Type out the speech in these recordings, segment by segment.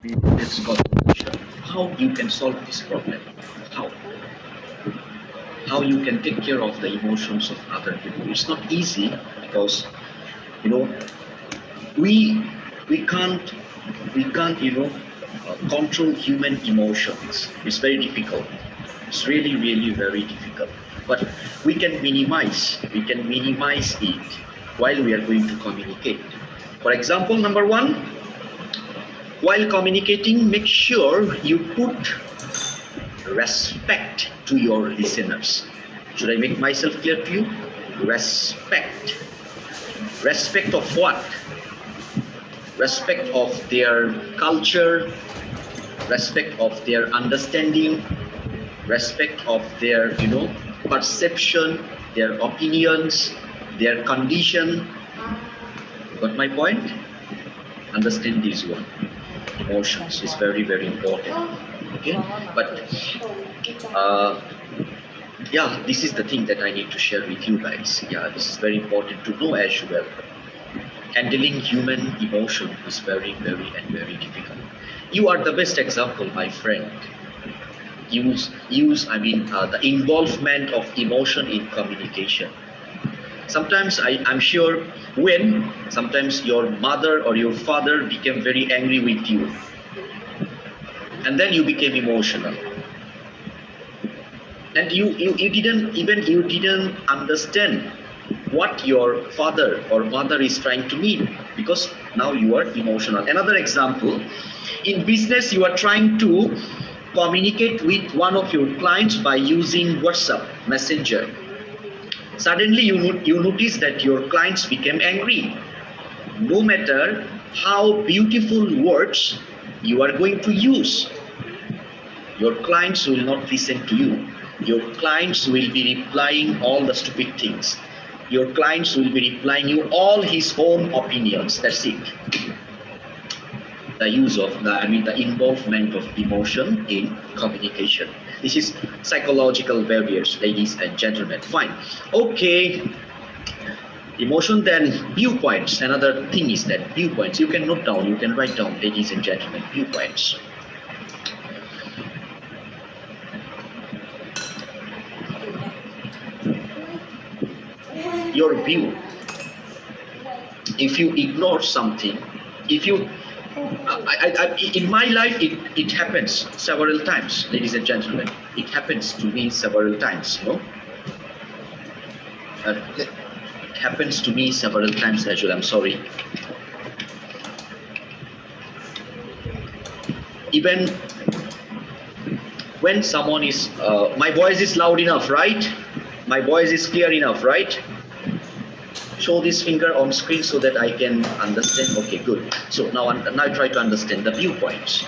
Let's go. How you can solve this problem? How? How you can take care of the emotions of other people? It's not easy because you know we we can't control human emotions. It's very difficult. It's really very difficult. But we can minimize it while we are going to communicate. For example, number one, while communicating, make sure you put respect to your listeners. Should I make myself clear to you? Respect. Respect of what? Respect of their culture, respect of their understanding, respect of their, perception, their opinions, their condition. Got my point? Understand this one. Emotions is very important. Okay, but yeah, this is the thing that I need to share with you guys. Yeah, this is very important to know as well. Handling human emotion is very difficult. You are the best example, my friend. The involvement of emotion in communication. Sometimes I'm sure when sometimes your mother or your father became very angry with you, and then you became emotional, and you didn't understand what your father or mother is trying to mean, because now you are emotional. Another example, in business you are trying to communicate with one of your clients by using WhatsApp Messenger. Suddenly you notice that your clients became angry. No matter how beautiful words you are going to use, your clients will not listen to you. Your clients will be replying all the stupid things. Your clients will be replying you all his own opinions. That's it. The use of the involvement of emotion in communication. This is psychological barriers, ladies and gentlemen. Fine. Okay. Emotion, then viewpoints. Another thing is that viewpoints. You can note down, you can write down, ladies and gentlemen, viewpoints. Your view. If you ignore something, if you in my life it happens several times, ladies and gentlemen. It happens to me several times, it happens to me several times as well. I'm sorry. Even when someone is my voice is loud enough, right? My voice is clear enough, right? Show this finger on screen so that I can understand. Okay, good. So now try to understand the viewpoints.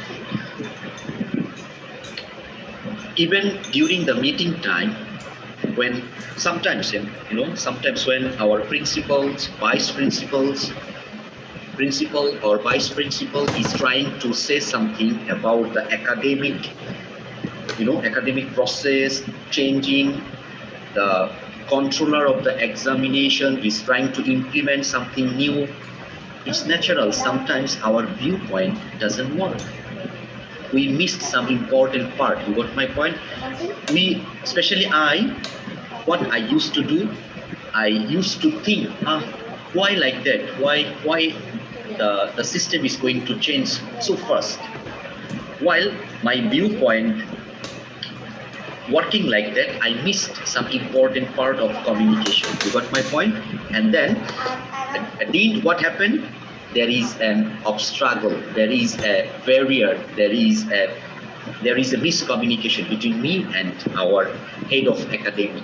Even during the meeting time, when sometimes when our principals, vice principals, principal or vice principal is trying to say something about the academic process changing, the controller of the examination is trying to implement something new. It's natural. Sometimes our viewpoint doesn't work. We missed some important part. You got my point? What I used to do, I used to think, why like that? Why the system is going to change so fast? While my viewpoint working like that, I missed some important part of communication. You got my point? And then what happened? There is an obstacle, there is a barrier, there is a miscommunication between me and our head of academic.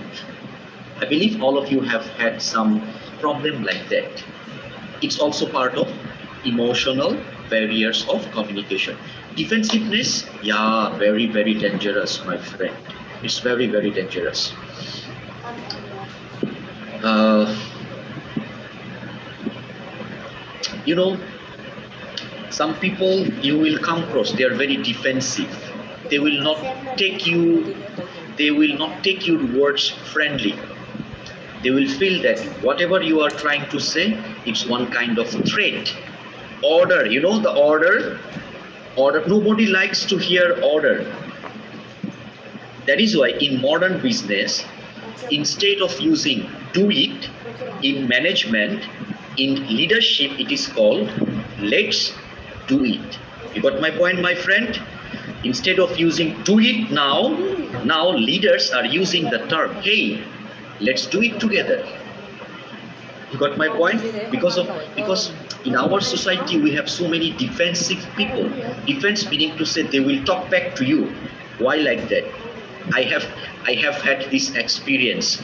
I believe all of you have had some problem like that. It's also part of emotional barriers of communication. Defensiveness, yeah, very dangerous, my friend. It's very dangerous. Some people you will come across, they are very defensive. They will not take your words friendly. They will feel that whatever you are trying to say, it's one kind of threat. Order, the order Order. Nobody likes to hear order. That is why in modern business, instead of using do it, in management, in leadership, it is called let's do it. You got my point, my friend? Instead of using do it now leaders are using the term, hey, let's do it together. You got my point? Because in our society we have so many defensive people. Defense meaning to say they will talk back to you. Why like that? I have had this experience,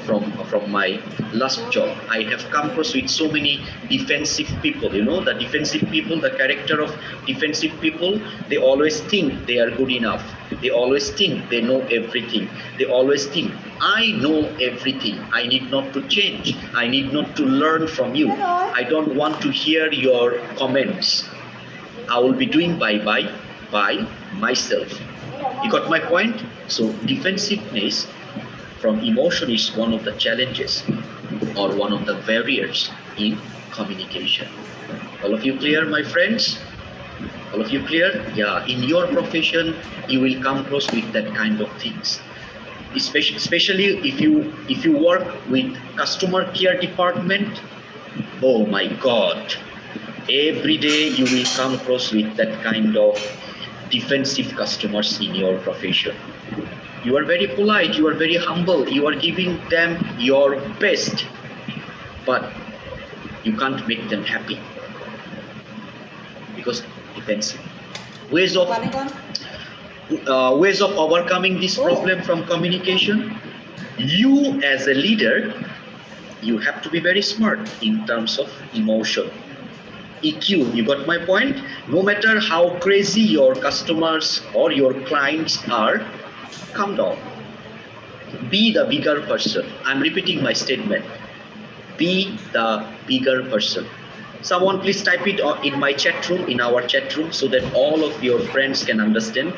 from my last job. I have come across with so many defensive people. The defensive people, the character of defensive people, they always think they are good enough. They always think they know everything. They always think, I know everything. I need not to change. I need not to learn from you. I don't want to hear your comments. I will be doing by myself. You got my point? So defensiveness from emotion is one of the challenges or one of the barriers in communication. All of you clear, my friends? All of you clear? Yeah, in your profession you will come across with that kind of things. Especially if you work with customer care department. Oh my God, every day you will come across with that kind of defensive customers in your profession. You are very polite, you are very humble, you are giving them your best, but you can't make them happy because defensive. Ways of overcoming this problem from communication. You as a leader, you have to be very smart in terms of emotion. EQ, you got my point? No matter how crazy your customers or your clients are, calm down. Be the bigger person. I'm repeating my statement. Be the bigger person. Someone please type it in my chat room, in our chat room, so that all of your friends can understand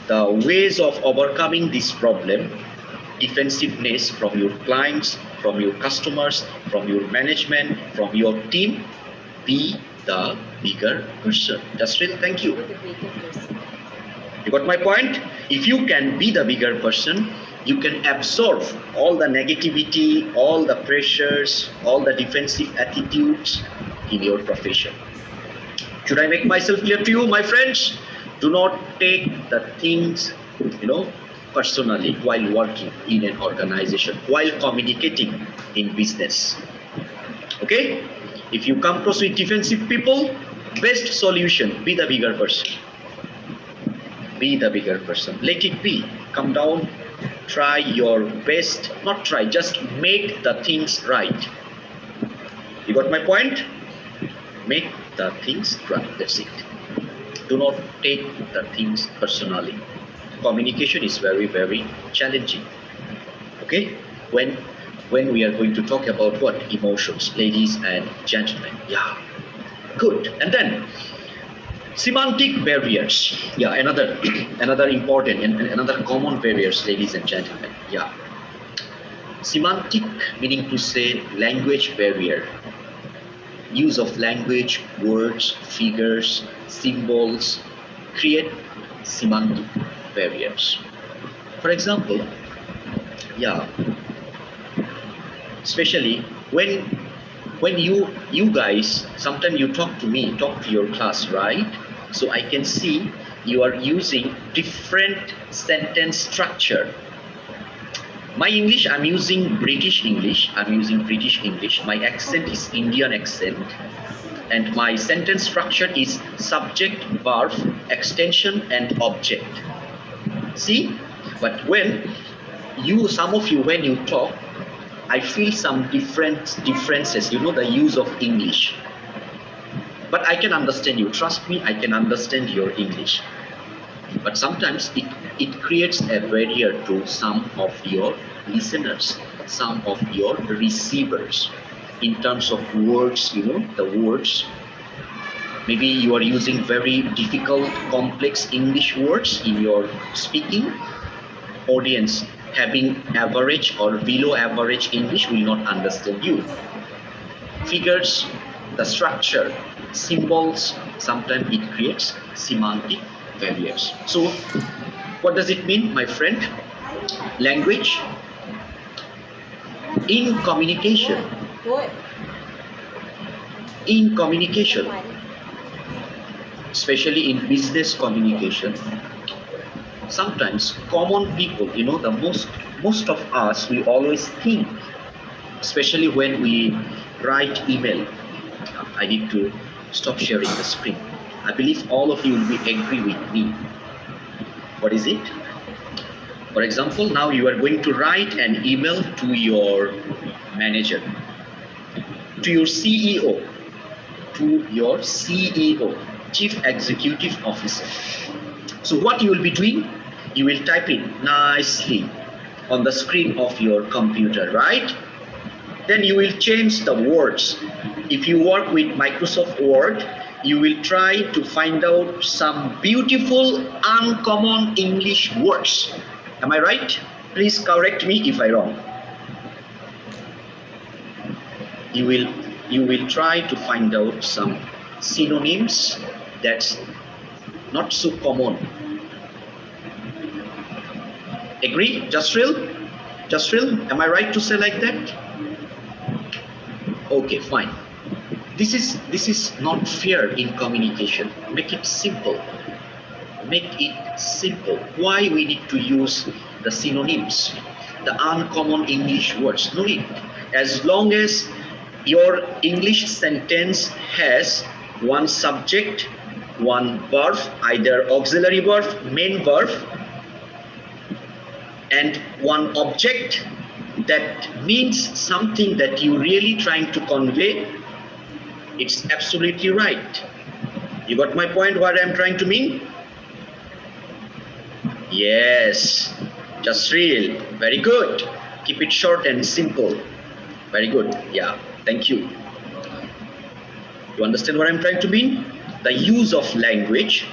the ways of overcoming this problem. Defensiveness from your clients, from your customers, from your management, from your team. Be the bigger person. Jasril, thank you. You got my point? If you can be the bigger person, you can absorb all the negativity, all the pressures, all the defensive attitudes in your profession. Should I make myself clear to you, my friends? Do not take the things, personally while working in an organization, while communicating in business. Okay? If you come across with defensive people, best solution, be the bigger person. Be the bigger person. Let it be. Come down, try your best. Not try, just make the things right. You got my point? Make the things right. That's it. Do not take the things personally. Communication is very, very challenging. Okay? When we are going to talk about what? Emotions, ladies and gentlemen. Yeah, good. And then semantic barriers. Yeah, another important and another common barriers, ladies and gentlemen. Yeah, semantic meaning to say language barrier. Use of language, words, figures, symbols create semantic barriers. For example, yeah, especially when you guys, sometimes you talk to me, talk to your class, right? So I can see you are using different sentence structure. My English, I'm using British English. My accent is Indian accent, and my sentence structure is subject, verb, extension, and object. See, but when some of you, when you talk, I feel some differences, the use of English. But I can understand you. Trust me, I can understand your English. But sometimes it creates a barrier to some of your listeners, some of your receivers. In terms of words, the words. Maybe you are using very difficult, complex English words in your speaking. Audience having average or below average English will not understand you. Figures, the structure, symbols, sometimes it creates semantic barriers. So what does it mean, my friend? Language in communication, especially in business communication, sometimes common people, the most of us, we always think, especially when we write email. I need to stop sharing the screen. I believe all of you will be agree with me. What is it? For example, now you are going to write an email to your manager, to your CEO, Chief Executive Officer. So what you will be doing? You will type in nicely on the screen of your computer, right? Then you will change the words. If you work with Microsoft Word, you will try to find out some beautiful, uncommon English words. Am I right? Please correct me if I'm wrong. You will try to find out some synonyms that's not so common. Agree, Jasril? Am I right to say like that? Okay, fine. This is not fair in communication. Make it simple. Why we need to use the synonyms, the uncommon English words? No need. As long as your English sentence has one subject, one verb, either auxiliary verb, main verb, and one object that means something that you really trying to convey, it's absolutely right. You got my point, what I'm trying to mean? Yes, just real. Very good. Keep it short and simple. Very good. Yeah, thank you. You understand what I'm trying to mean? The use of language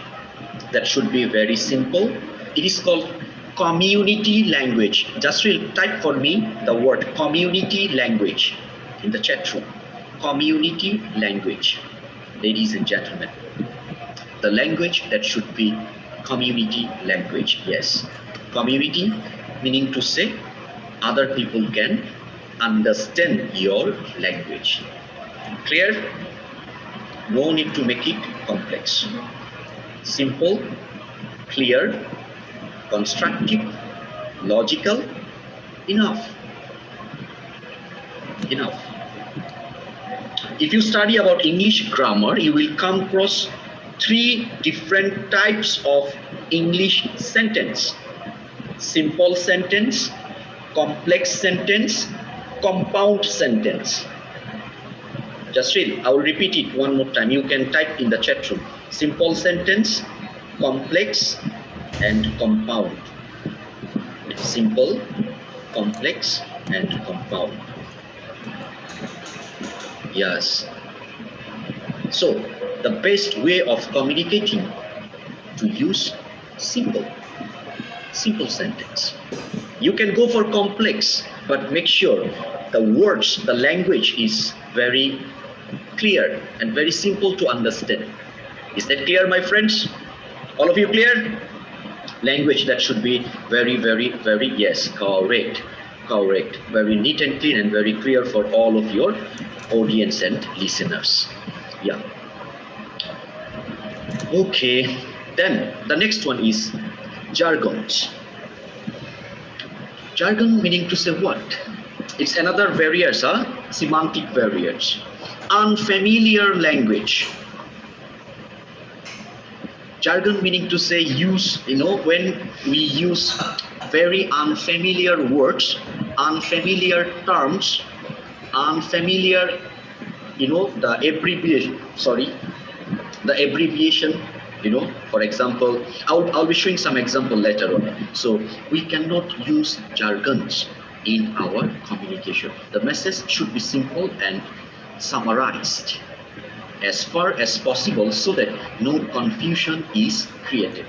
that should be very simple. It is called community language. Just type for me the word community language in the chat room. Community language, ladies and gentlemen. The language that should be community language. Yes, community meaning to say other people can understand your language. Clear? No need to make it complex. Simple, clear, constructive, logical, enough. If you study about English grammar, you will come across 3 different types of English sentence: simple sentence, complex sentence, compound sentence. Just read. I will repeat it one more time. You can type in the chat room. Simple sentence, complex, and compound. Simple, complex, and compound. Yes. So the best way of communicating to use simple sentence. You can go for complex, but make sure the words, the language is very clear and very simple to understand. Is that clear, my friends? All of you clear? Language that should be very, yes, correct. Very neat and clean and very clear for all of your audience and listeners. Yeah. Okay, then the next one is jargons. Jargon meaning to say what? It's another barriers, semantic barriers. Unfamiliar language. Jargon meaning to say use, when we use very unfamiliar words, unfamiliar terms, unfamiliar, the abbreviation, for example, I'll be showing some example later on. So we cannot use jargons in our communication. The message should be simple and summarized as far as possible so that no confusion is created.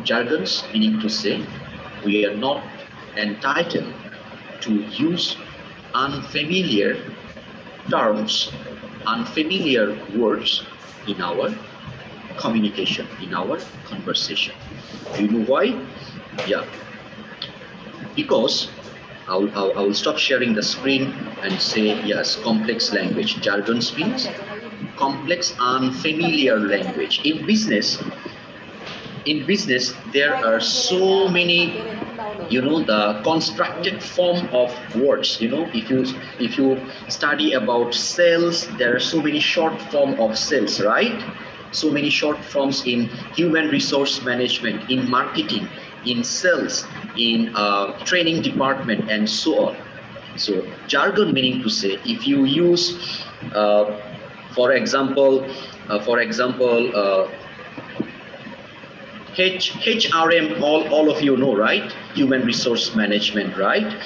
Jargons meaning to say we are not entitled to use unfamiliar terms, unfamiliar words in our communication, in our conversation. Do you know why? Yeah, because I will stop sharing the screen and say yes, complex language. Jargon means complex, unfamiliar language. In business, there are so many, the constructed form of words. If you study about sales, there are so many short form of sales, right? So many short forms in human resource management, in marketing, in sales, in training department, and so on. So jargon meaning to say, if you use for example HRM, all of you know, right? Human resource management, right?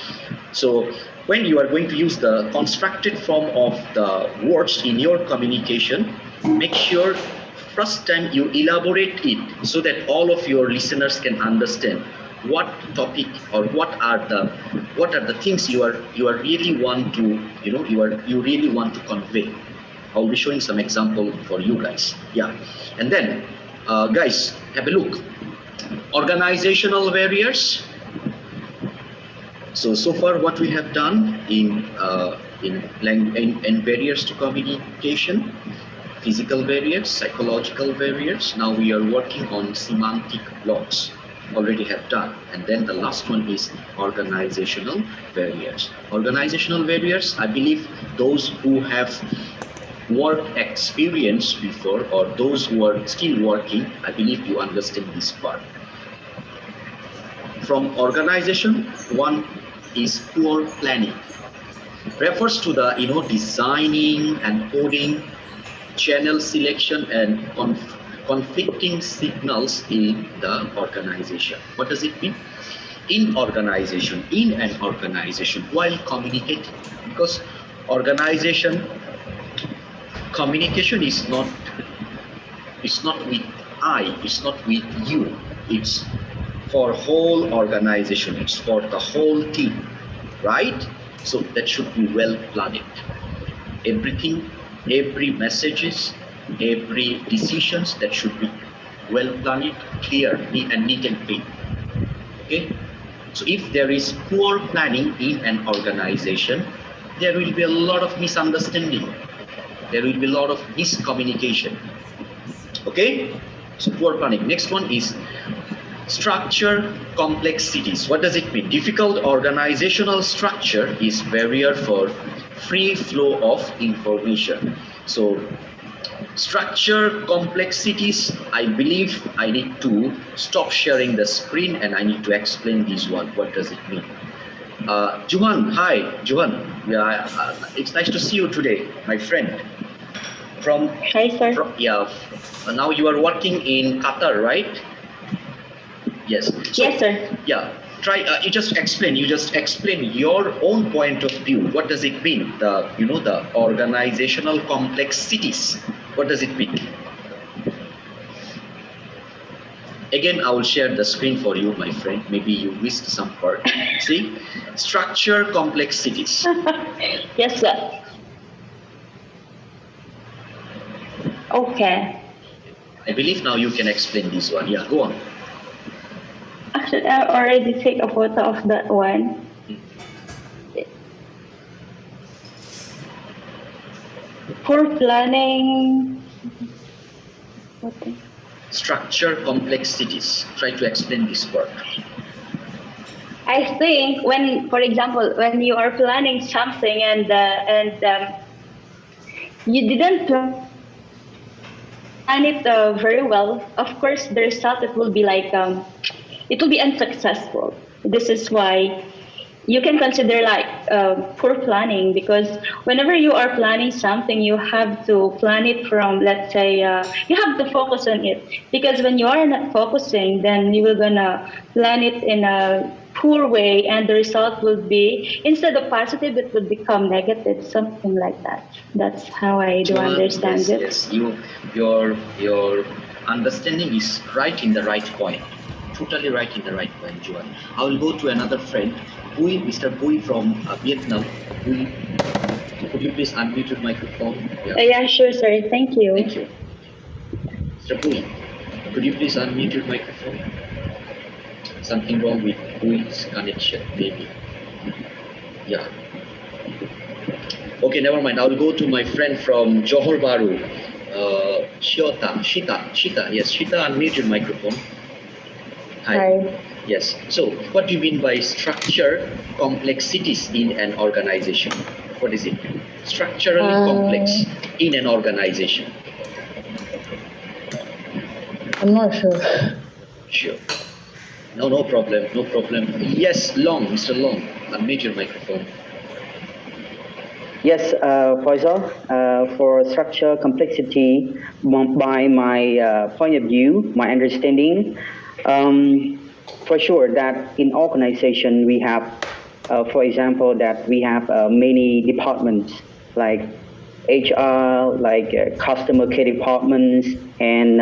So when you are going to use the constructed form of the words in your communication, make sure first time you elaborate it so that all of your listeners can understand what topic or what are the things you really want to you really want to convey. I'll be showing some example for you guys. Yeah, and then guys, have a look. Organizational barriers. So far, what we have done in barriers to communication, physical barriers, psychological barriers. Now we are working on semantic blocks. Already have done, and then the last one is organizational barriers. Organizational barriers, I believe those who have work experience before or those who are still working, I believe you understand this part. From organization, one is poor planning. Refers to the designing and coding, channel selection, and conflicting signals in the organization. What does it mean? In an organization, while communicating, because communication is not with I, it's not with you, it's for whole organization, it's for the whole team, right? So that should be well planned. Everything, every messages, every decisions, that should be well planned, clear, and neat and clean. Okay, so if there is poor planning in an organization, there will be a lot of misunderstanding, there will be a lot of miscommunication. Okay, so poor planning. Next one is structure complexities. What does it mean? Difficult organizational structure is barrier for free flow of information. So structure complexities, I believe I need to stop sharing the screen and I need to explain this one. What does it mean? Juhan, hi, Juhan. Yeah, it's nice to see you today, my friend. Hi, sir. Now you are working in Qatar, right? Yes. So, yes, sir. Yeah. Try. You just explain your own point of view. What does it mean? The organizational complexities. What does it mean? Again, I will share the screen for you, my friend. Maybe you missed some part. See, structure complexities. Yes, sir. Okay. I believe now you can explain this one. Yeah, go on. Actually, I already take a photo of that one. For planning. Structure complexities. Try to explain this part. I think for example, when you are planning something and you didn't plan it very well, of course the result it will be like it will be unsuccessful. This is why you can consider like poor planning, because whenever you are planning something, you have to plan it from, let's say, you have to focus on it, because when you are not focusing, then you will gonna plan it in a poor way, and the result will be, instead of positive, it would become negative, something like that. That's how I do understand it. Yes, your understanding is right in the right point. Totally right in the right point, Joan. I will go to another friend, Mr. Bui from Vietnam. Bui, could you please unmute your microphone? Yeah, sure, sir. Thank you. Thank you. Mr. Pui, could you please unmute your microphone? Something wrong with Pui's connection, maybe. Yeah. Okay, never mind. I'll go to my friend from Johor Bahru, Shita. Yes, Shita, unmute your microphone. Hi. Yes. So, what do you mean by structure complexities in an organization? What is it? Structurally complex in an organization. I'm not sure. Sure. No problem. No problem. Yes, Mr. Long, unmute your microphone. Yes, Faisal, for structure complexity, by my point of view, my understanding, for sure that in organization we have, for example, that we have many departments like HR, like customer care departments, and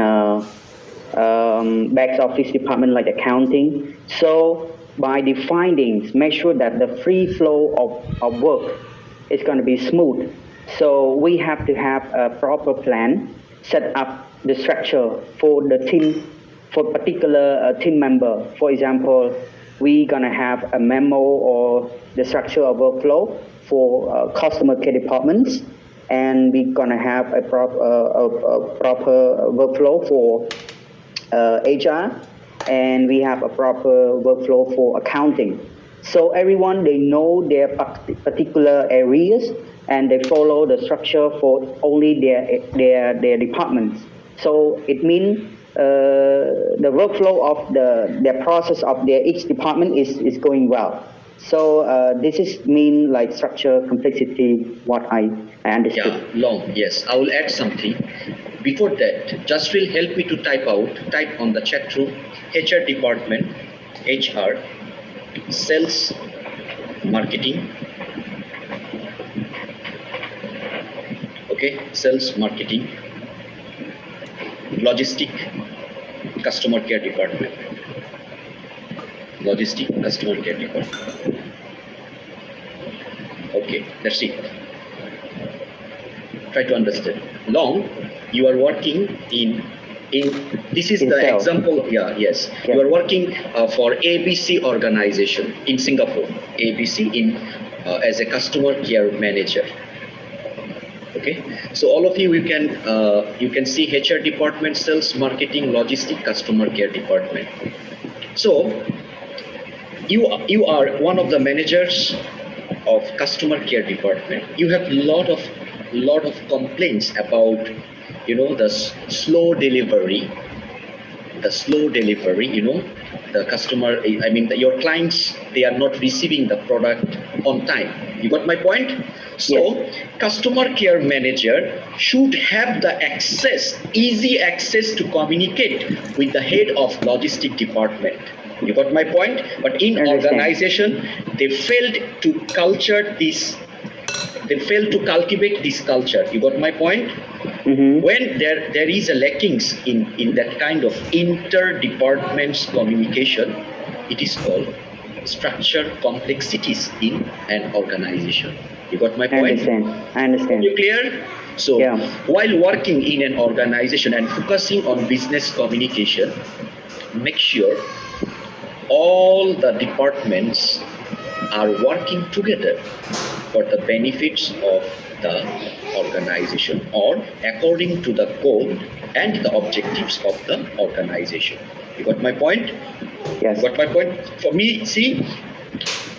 back office department like accounting. So by the findings, make sure that the free flow of work is going to be smooth. So we have to have a proper plan, set up the structure for the team, for particular team member. For example, we going to have a memo or the structure of workflow for customer care departments, and we're going to have a proper workflow for HR, and we have a proper workflow for accounting. So everyone, they know their particular areas, and they follow the structure for only their departments. So it means the workflow of their process of their each department is going well. So this is mean like structure complexity, what I understood. Yeah, Long. Yes, I will add something. Before that, just will help me to type on the chat room, HR department, HR, sales, marketing. Okay, sales, marketing, logistic, customer care department. Logistic, customer care department. Okay, that's it. Try to understand. Long, you are working in this is the example. Yes. You are working for ABC organization in Singapore. ABC in as a customer care manager. Okay, so all of you can see HR department, sales, marketing, logistic, customer care department. So you are one of the managers of customer care department. You have lot of complaints about the slow delivery, the customer, I mean your clients, they are not receiving the product on time. You got my point? So customer care manager should have the easy access to communicate with the head of logistic department. You got my point? But in organization, they failed to cultivate this culture. You got my point? Mm-hmm. When there is a lackings in that kind of inter-departments communication, it is called structure complexities in an organization. You got my point? I understand. You clear? So while working in an organization and focusing on business communication, make sure all the departments are working together for the benefits of the organization or according to the goal and the objectives of the organization. You got my point? Yes. You got my point? For me, see,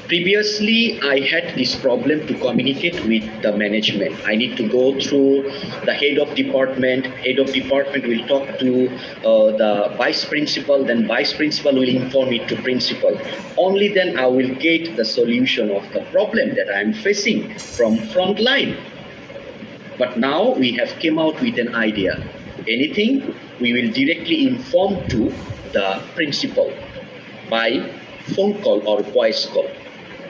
previously I had this problem to communicate with the management. I need to go through the head of department. Head of department will talk to the vice principal, then vice principal will inform it to principal. Only then I will get the solution of the problem that I am facing from front line. But now we have came out with an idea. Anything we will directly inform to the principal by phone call or voice call.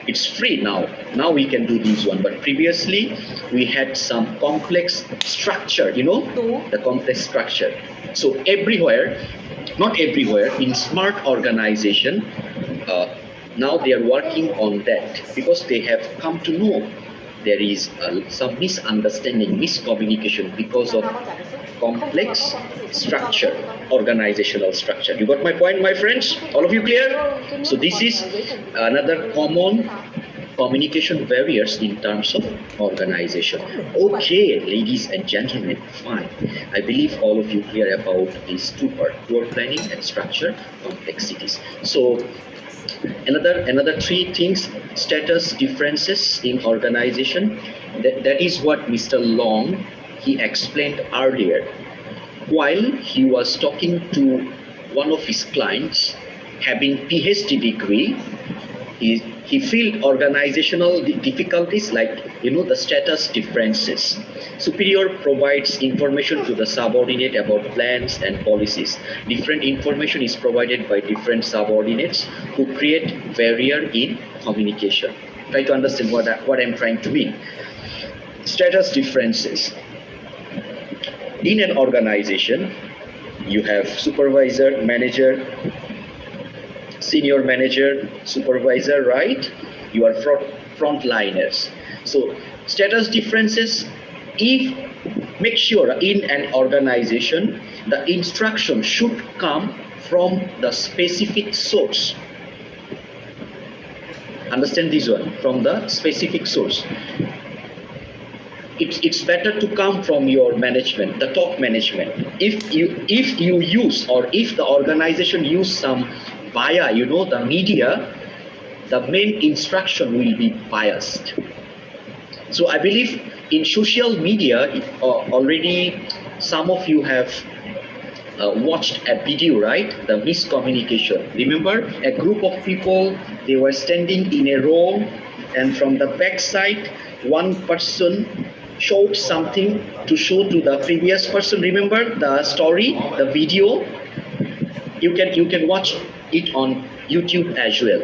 It's free now. Now we can do this one. But previously we had some complex structure, the complex structure. So everywhere, not everywhere, in smart organization, now they are working on that because they have come to know there is some misunderstanding, miscommunication because of complex structure, organizational structure. You got my point, my friends? All of you clear? So this is another common communication barriers in terms of organization. Okay, ladies and gentlemen, fine. I believe all of you clear about these two parts, poor planning and structure complexities. So another three things: status differences in organization. That is what Mr. Long he explained earlier while he was talking to one of his clients having PhD degree. He felt organizational difficulties like the status differences. Superior provides information to the subordinate about plans and policies. Different information is provided by different subordinates who create barrier in communication. Try to understand what I'm trying to mean. Status differences. In an organization, you have supervisor, manager, senior manager, supervisor, right? You are frontliners. So status differences, if make sure in an organization the instruction should come from the specific source. Understand this one, from the specific source. It's better to come from your management, the top management. If you use, or if the organization use some via the media, the main instruction will be biased. So I believe in social media already some of you have watched a video, right? The miscommunication. Remember, a group of people, they were standing in a row, and from the back side one person showed something to show to the previous person. Remember the story, the video? You can watch it on YouTube as well.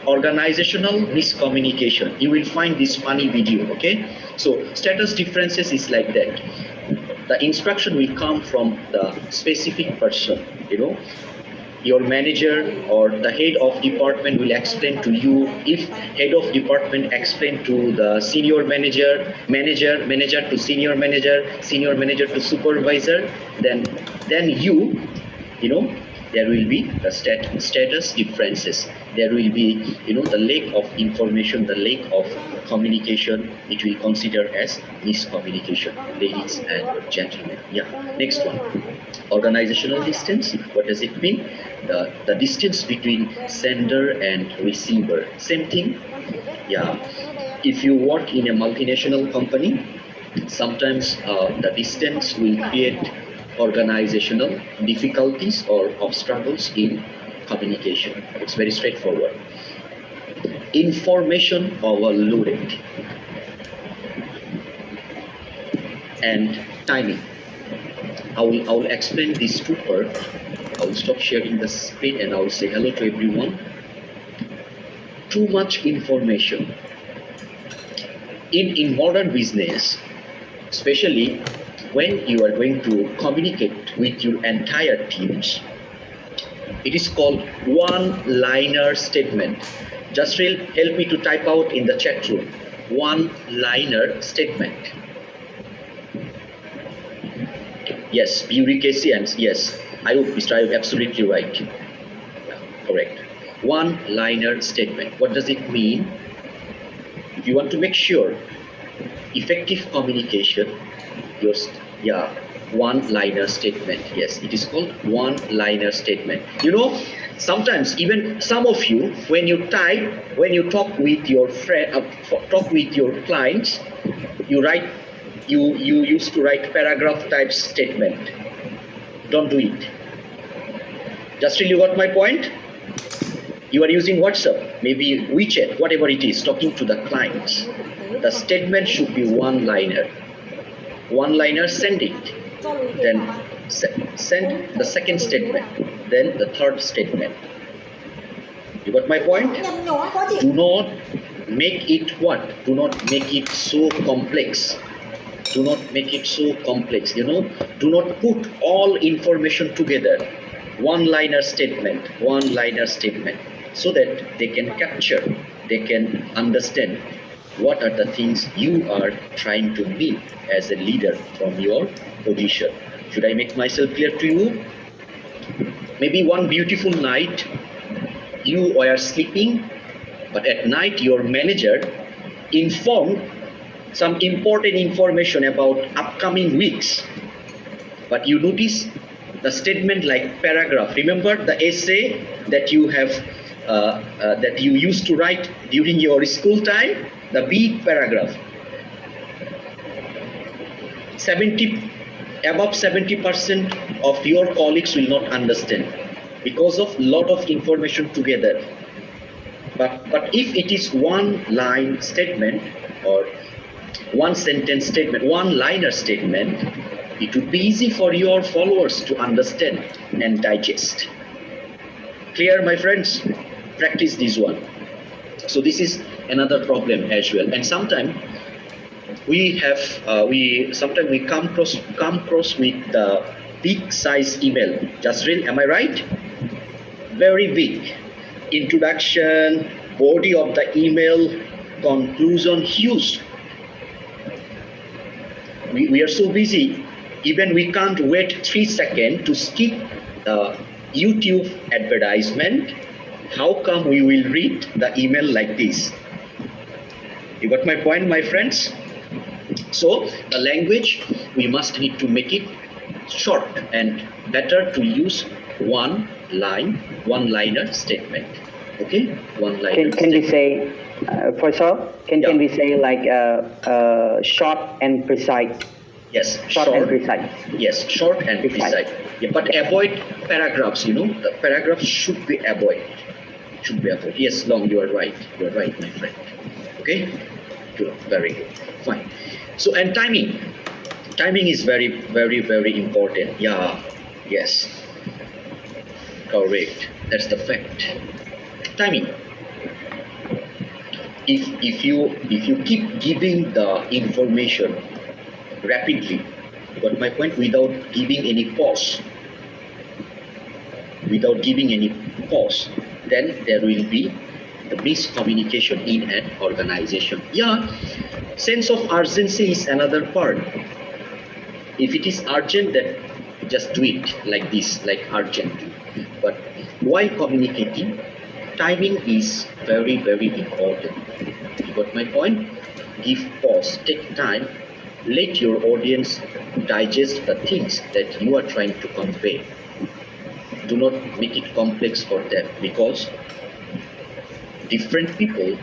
Organizational miscommunication. You will find this funny video, okay? So status differences is like that. The instruction will come from the specific person, Your manager or the head of department will explain to you. If head of department explain to the senior manager, manager to senior manager to supervisor, then there will be the status differences. There will be the lack of information, the lack of communication. It will consider as miscommunication, ladies and gentlemen. Yeah, next one. Organizational distance. What does it mean? The distance between sender and receiver. Same thing. Yeah. If you work in a multinational company, sometimes the distance will create organizational difficulties or obstacles in communication. It's very straightforward. Information overloaded and timing. I will explain these two parts. I will stop sharing the screen and I will say hello to everyone. Too much information. In modern business, especially when you are going to communicate with your entire teams, it is called one-liner statement. Just help me to type out in the chat room. One-liner statement. Yes, Burikesi, and yes, Mr. Ayub, absolutely right. Yeah, correct. One-liner statement. What does it mean? If you want to make sure effective communication, one-liner statement. Yes, it is called one-liner statement. Sometimes even some of you, when you talk with your talk with your clients, you used to write paragraph type statement. Don't do it. Just till you got my point. You are using WhatsApp, maybe WeChat, whatever it is, talking to the clients. The statement should be one-liner. One-liner, send it. Then send the second statement. Then the third statement. You got my point? Do not make it what? Do not make it so complex. Do not make it so complex. Do not put all information together. One-liner statement. One-liner statement. So that they can capture, they can understand what are the things you are trying to mean as a leader from your position. Should I make myself clear to you? Maybe one beautiful night you were sleeping, but at night your manager informed some important information about upcoming weeks. But you notice the statement like paragraph. Remember the essay that you have that you used to write during your school time? The big paragraph. 70% of your colleagues will not understand because of lot of information together. But if it is one line statement or one sentence statement, one liner statement, it would be easy for your followers to understand and digest. Clear, my friends? Practice this one. So this is another problem as well. And sometimes we have sometimes we come across with the big size email. Jasril, am I right? Very big. Introduction, body of the email, conclusion, huge. We are so busy, even we can't wait 3 seconds to skip the YouTube advertisement. How come we will read the email like this? You got my point, my friends? So the language, we must need to make it short and better to use one-liner statement. Okay, one-liner. Can we say, for sure? Can we say like short and precise? Yes, Short and precise. Yes, short and precise. Yeah, but avoid paragraphs. The paragraphs should be avoided. Yes, long. You are right. You are right, my friend. Okay, good. Very good. Fine. So and timing. Timing is very, very, very important. Yeah. Yes. Correct. That's the fact. Timing. If you keep giving the information rapidly, got my point, without giving any pause, then there will be the miscommunication in an organization. Yeah, sense of urgency is another part. If it is urgent, then just do it like this, like urgently. But while communicating, timing is very, very important. You got my point? Give pause, take time, let your audience digest the things that you are trying to convey. Do not make it complex for them, because different people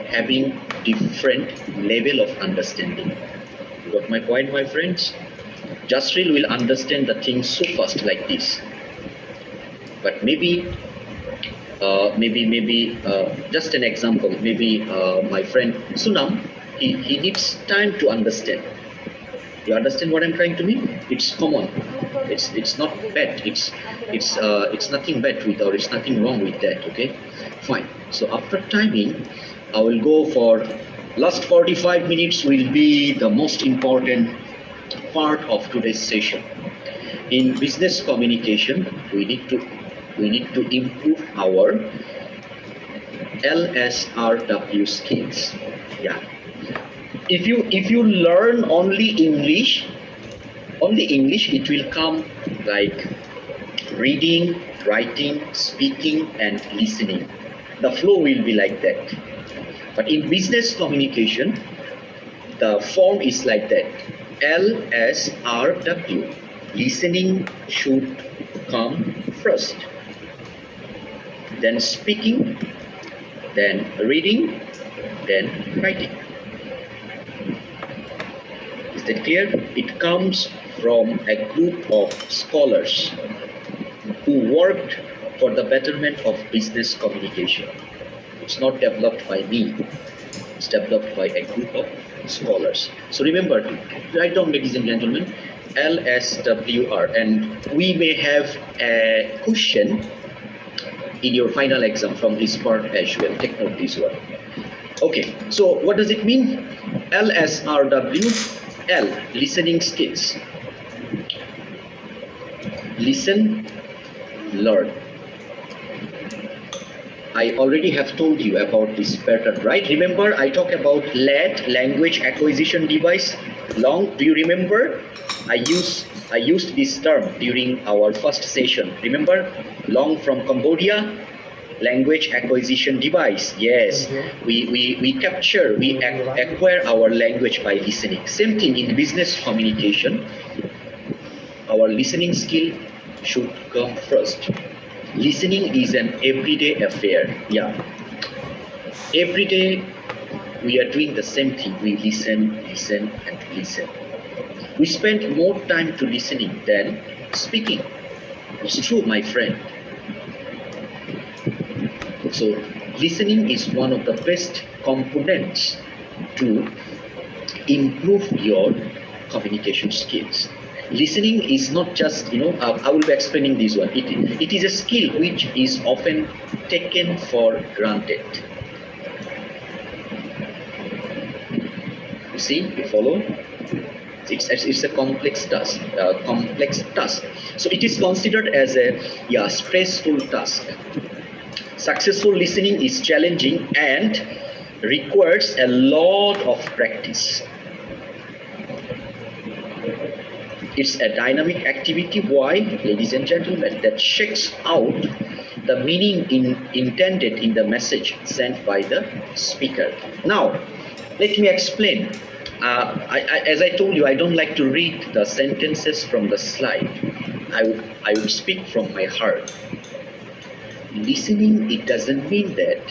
having different level of understanding. You got my point, my friends? Jasril will understand the things so fast like this. But maybe just an example, maybe my friend Sunam, he needs time to understand. You understand what I'm trying to mean? It's common. It's not bad. It's nothing bad with, or it's nothing wrong with that. Okay, fine. So after timing, I will go for last 45 minutes will be the most important part of today's session. In business communication, we need to improve our LSRW skills. Yeah. If you learn only English, it will come like reading, writing, speaking, and listening. The flow will be like that. But in business communication, the form is like that. LSRW. Listening should come first. Then speaking, then reading, then writing. Is that clear? It comes from a group of scholars who worked for the betterment of business communication. It's not developed by me. It's developed by a group of scholars. So remember, write down, ladies and gentlemen, LSWR, and we may have a question in your final exam from this part as well. Take note this one. Okay, so what does it mean? LSRW. L, listening skills. Listen, learn. I already have told you about this pattern, right? Remember, I talked about LED, language acquisition device. Long, do you remember? I used this term during our first session. Remember, Long from Cambodia, language acquisition device. Yes, we capture, acquire our language by listening. Same thing in business communication. Our listening skill should come first. Listening is an everyday affair. Yeah. Every day we are doing the same thing. We listen, listen, and listen. We spend more time to listening than speaking. It's true, my friend. So listening is one of the best components to improve your communication skills. Listening is not just, I will be explaining this one. It is a skill which is often taken for granted. You see, you follow? It's a complex task. So it is considered as a stressful task. Successful listening is challenging and requires a lot of practice. It's a dynamic activity, why, ladies and gentlemen, that checks out the meaning intended in the message sent by the speaker. Now, let me explain. As I told you, I don't like to read the sentences from the slide. I would speak from my heart. Listening, it doesn't mean that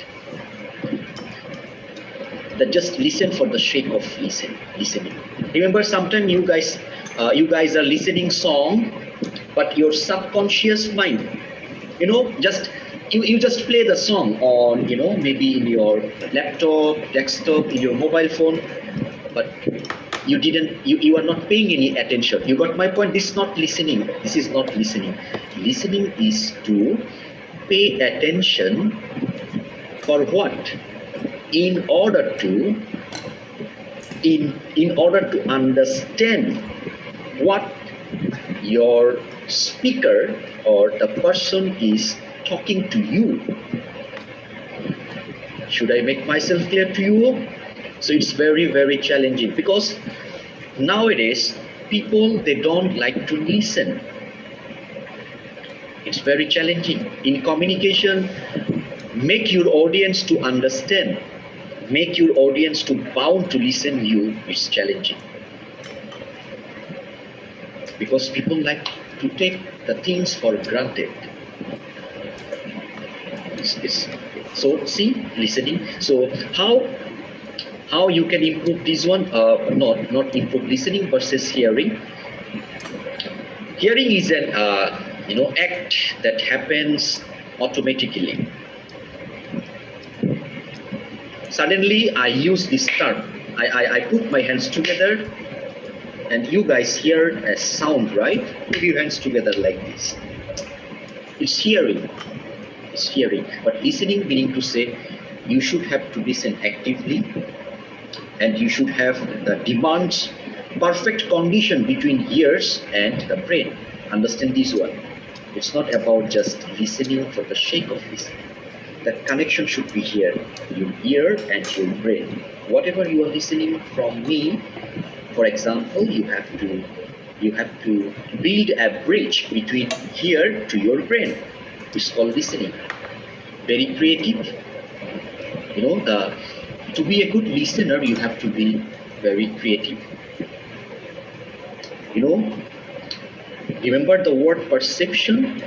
just listen for the sake of listening. Remember, sometimes you guys are listening song, but your subconscious mind, just you just play the song on, maybe in your laptop, desktop, in your mobile phone, but you are not paying any attention. You got my point? This is not listening. This is not listening. Listening is to pay attention for what? In order to understand what your speaker or the person is talking to you. Should I make myself clear to you? So it's very, very challenging, because nowadays people, they don't like to listen. It's very challenging. In communication, make your audience to understand, make your audience to bound to listen you, is challenging. Because people like to take the things for granted. So see, listening. So how you can improve this one? Not improve listening versus hearing. Hearing is an act that happens automatically. Suddenly I use this term. I put my hands together, and you guys hear a sound, right? Put your hands together like this. It's hearing. It's hearing. But listening, meaning to say, you should have to listen actively, and you should have the demands, perfect condition between ears and the brain. Understand this one. It's not about just listening for the sake of listening. That connection should be here, your ear and your brain. Whatever you are listening from me, for example, you have to build a bridge between here to your brain. It's called listening. Very creative. To be a good listener, you have to be very creative. Remember the word perception?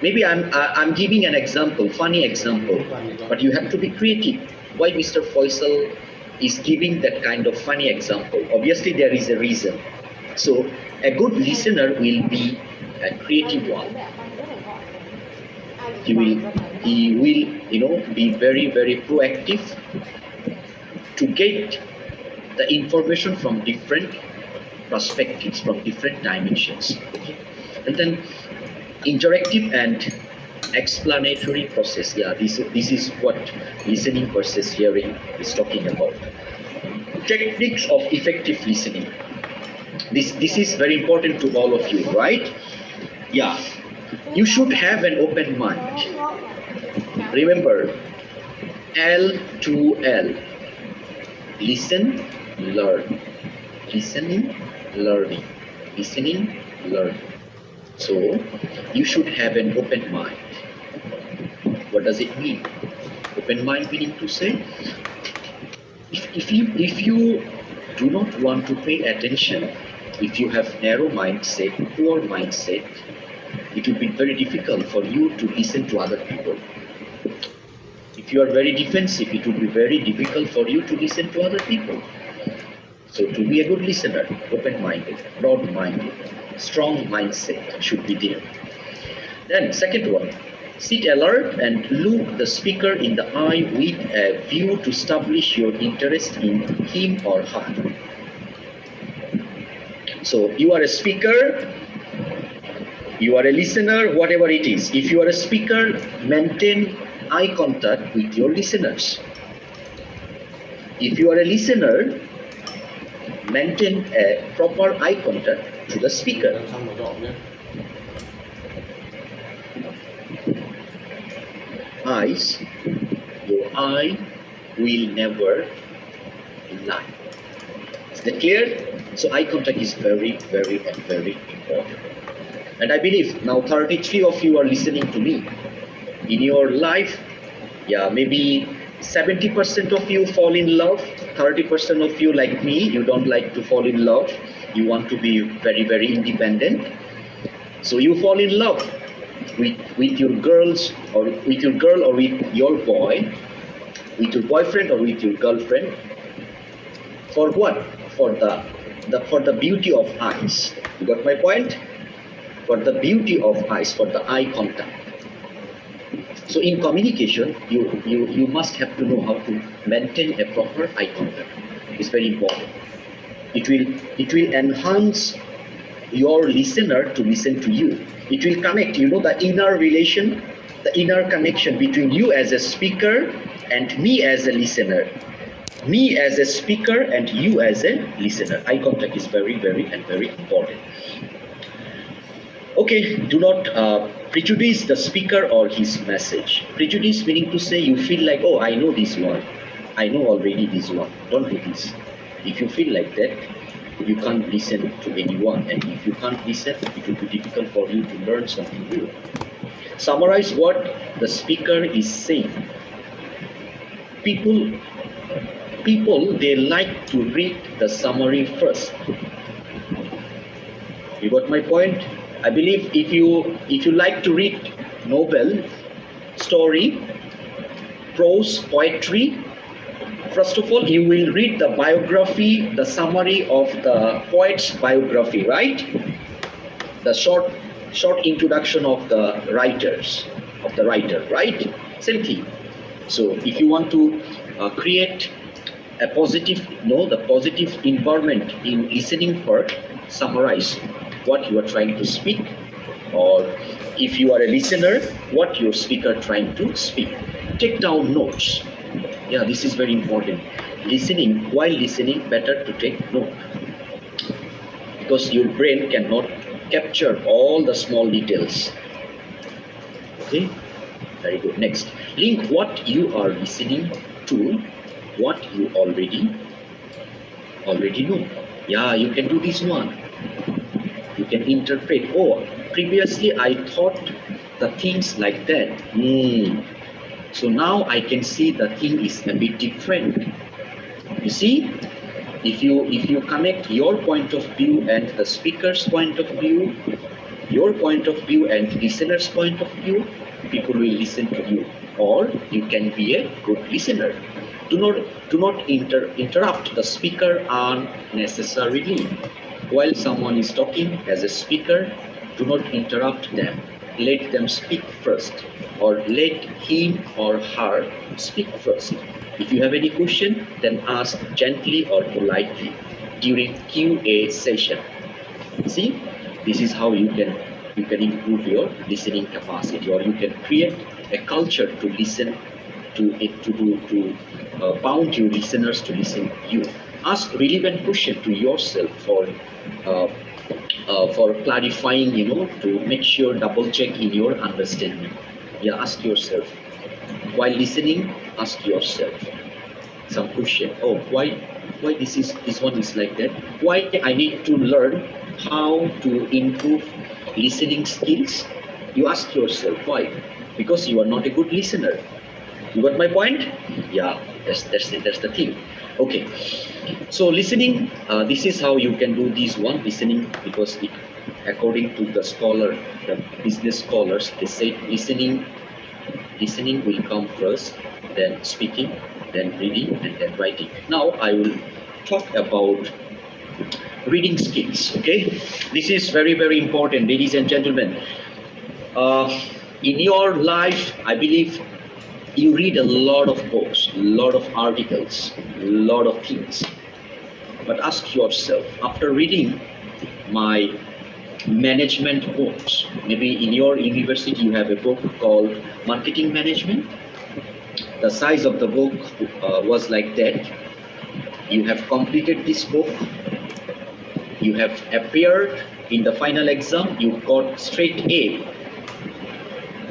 Maybe I'm giving an example, funny example, but you have to be creative. Why Mr. Faisal is giving that kind of funny example? Obviously, there is a reason. So a good listener will be a creative one. He will, be very, very proactive to get the information from different perspectives, from different dimensions. And then interactive and explanatory process. Yeah, this is what listening versus hearing is talking about. Techniques of effective listening. This is very important to all of you, right? Yeah. You should have an open mind. Remember, L to L. Listen, learn. Listening, learning. Listening, learning. So, you should have an open mind. What does it mean? Open mind meaning to say, if you do not want to pay attention, if you have narrow mindset, poor mindset, it will be very difficult for you to listen to other people. If you are very defensive, it will be very difficult for you to listen to other people. So to be a good listener, open-minded, broad-minded, strong mindset should be there. Then second one, sit alert and look the speaker in the eye with a view to establish your interest in him or her. So you are a speaker, you are a listener, whatever it is. If you are a speaker, maintain eye contact with your listeners. If you are a listener, maintain a proper eye contact to the speaker. Eyes, your eye will never lie. Is that clear? So eye contact is very, very, very important. And I believe now 33 of you are listening to me. In your life, maybe 70% of you fall in love, 30% of you like me, you don't like to fall in love, you want to be very, very independent. So you fall in love with your girls or with your girl or with your boy, with your boyfriend or with your girlfriend. For what? For the beauty of eyes. You got my point? For the beauty of eyes, for the eye contact. So in communication, you must have to know how to maintain a proper eye contact. It's very important. It will enhance your listener to listen to you. It will connect, the inner relation, the inner connection between you as a speaker and me as a listener. Me as a speaker and you as a listener. Eye contact is very, very, and very important. Okay, do not prejudice the speaker or his message. Prejudice meaning to say you feel like, oh, I know this one. I know already this one. Don't do this. If you feel like that, you can't listen to anyone. And if you can't listen, it will be difficult for you to learn something new. Summarize what the speaker is saying. People, they like to read the summary first. You got my point? I believe if you like to read novel, story, prose, poetry, first of all you will read the biography, the summary of the poet's biography, right? The short introduction of the writer, right? Simply. So if you want to create a positive environment in listening part, summarize what you are trying to speak, or if you are a listener, what your speaker trying to speak. Take down notes. This is very important. While listening, better to take note, because your brain cannot capture all the small details. Okay, very good. Next, link what you are listening to what you already know. You can do this one. You can interpret, oh, previously I thought the things like that. So now I can see the thing is a bit different. You see, if you connect your point of view and the speaker's point of view, your point of view and listener's point of view, people will listen to you, or you can be a good listener. Do not interrupt the speaker unnecessarily. While someone is talking as a speaker, do not interrupt them. Let them speak first, or let him or her speak first. If you have any question, then ask gently or politely during QA session. See, this is how you can improve your listening capacity, or you can create a culture to listen to bound your listeners to listen to you. Ask relevant question to yourself for clarifying, to make sure, double check in your understanding. Ask yourself, While listening, ask yourself some question. Oh, why this one is like that? Why I need to learn how to improve listening skills? You ask yourself why? Because you are not a good listener. You got my point? Yeah, that's the thing. Okay, so listening. This is how you can do this one listening, because it, according to the scholar, the business scholars, they say listening will come first, then speaking, then reading, and then writing. Now I will talk about reading skills. Okay, this is very important, ladies and gentlemen. Uh, in your life, I believe you read a lot of books, a lot of articles, a lot of things. But ask yourself, after reading my management books, maybe in your university you have a book called Marketing Management. The size of the book was like that. You have completed this book. You have appeared in the final exam. You got straight A.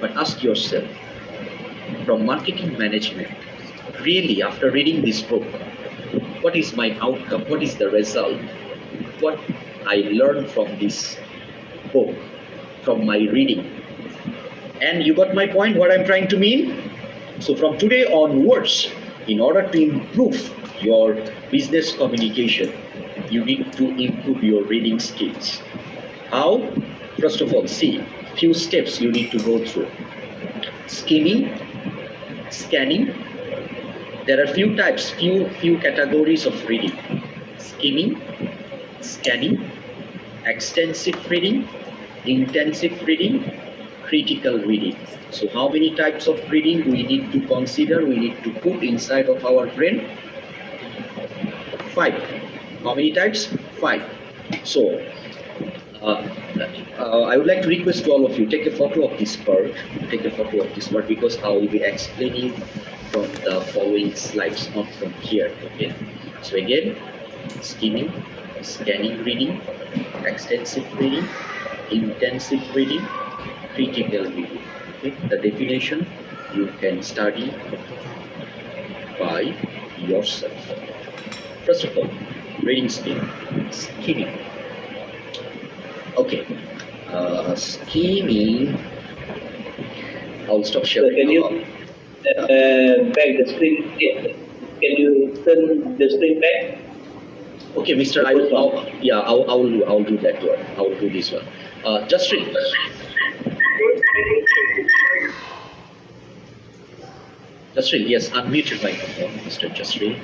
But ask yourself, from marketing management, really after reading this book, what is my outcome? What is the result? What I learned from this book, from my reading? And you got my point, what I'm trying to mean? So from today onwards, in order to improve your business communication, you need to improve your reading skills. How? First of all, see, few steps you need to go through. Skimming, scanning. There are few types, few categories of reading. Skimming, scanning, extensive reading, intensive reading, critical reading. So how many types of reading we need to consider, we need to put inside of our brain? 5. How many types? 5. So I would like to request to all of you, take a photo of this part, because I will be explaining from the following slides, not from here. Okay. So again, skimming, scanning reading, extensive reading, intensive reading, critical reading. Okay. The definition you can study by yourself. First of all, reading skill, skimming. Okay, skimming. I'll stop sharing. Can you back the screen? Can you turn the screen back? Okay, Mr. I will. I'll do that one. I will do this one. Just read. Just read. Yes, unmute your microphone, Mr. Jasri.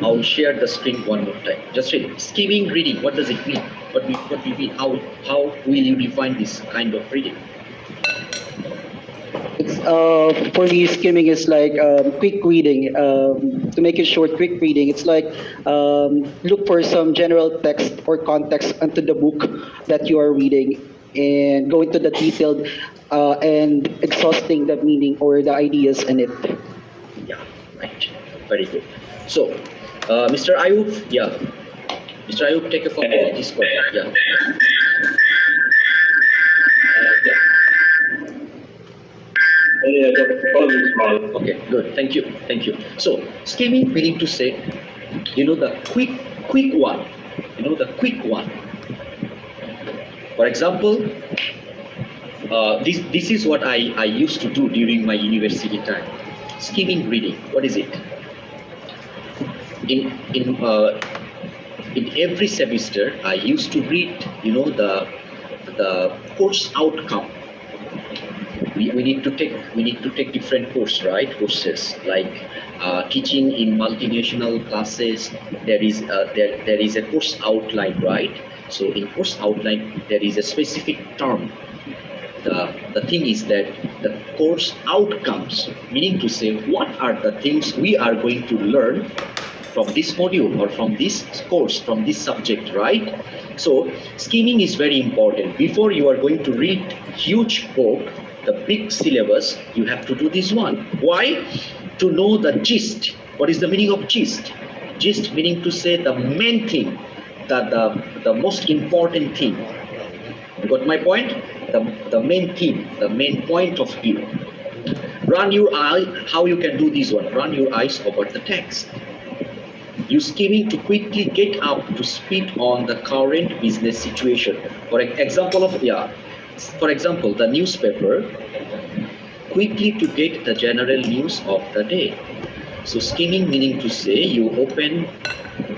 I'll share the screen one more time. Just read. Skimming reading. What does it mean? What we mean? How will you define this kind of reading? It's, for me, skimming is like quick reading. To make it short, quick reading. It's like look for some general text or context into the book that you are reading, and go into the detailed and exhausting the meaning or the ideas in it. Yeah, right. Very good. So, Mr. Ayub, Mr. Ayub, take a photo of this part. Yeah. Okay, good. Thank you. So, skimming meaning to say, the quick one. The quick one. For example, this is what I used to do during my university time. Skimming reading. What is it? In every semester, I used to read, the course outcome. We need to take different courses like teaching in multinational classes. There is a course outline, right? So in course outline there is a specific term. The thing is that the course outcomes, meaning to say what are the things we are going to learn from this module or from this course, from this subject, right? So skimming is very important. Before you are going to read huge book, the big syllabus, you have to do this one. Why? To know the gist. What is the meaning of gist? Gist meaning to say the main thing, the most important thing. You got my point? The main theme, the main point of view. Run your eye, how you can do this one? Run your eyes over the text. Use skimming to quickly get up to speed on the current business situation. For example, the newspaper, quickly to get the general news of the day. So skimming meaning to say you open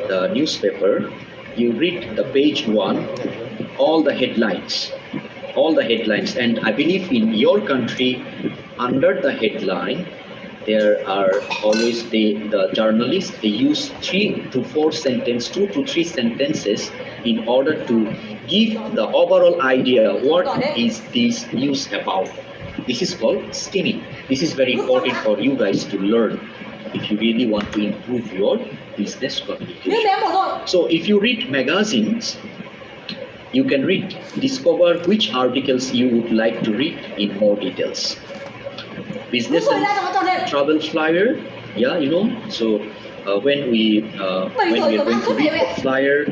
the newspaper, you read the page one, all the headlines, and I believe in your country, under the headline, there are always the journalists, they use 2 to 3 sentences in order to give the overall idea what is this news about. This is called skimming. This is very important for you guys to learn if you really want to improve your business communication. So if you read magazines, you can discover which articles you would like to read in more details. Business and travel flyer, yeah, so when we are going to read a flyer,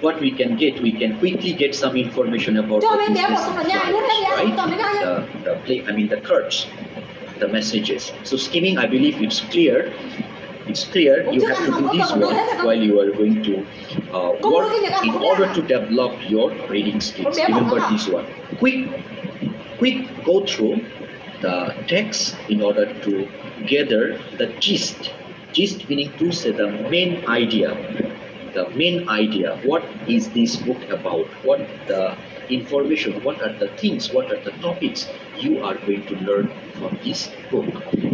what we can quickly get some information about the business flyers, right? The cards, the messages. So skimming, I believe it's clear. You have to do this one while you are going to work in order to develop your reading skills. Remember this one. Quick go through the text in order to gather the gist. Gist meaning to say the main idea. What is this book about? What the information? What are the things? What are the topics you are going to learn from this book?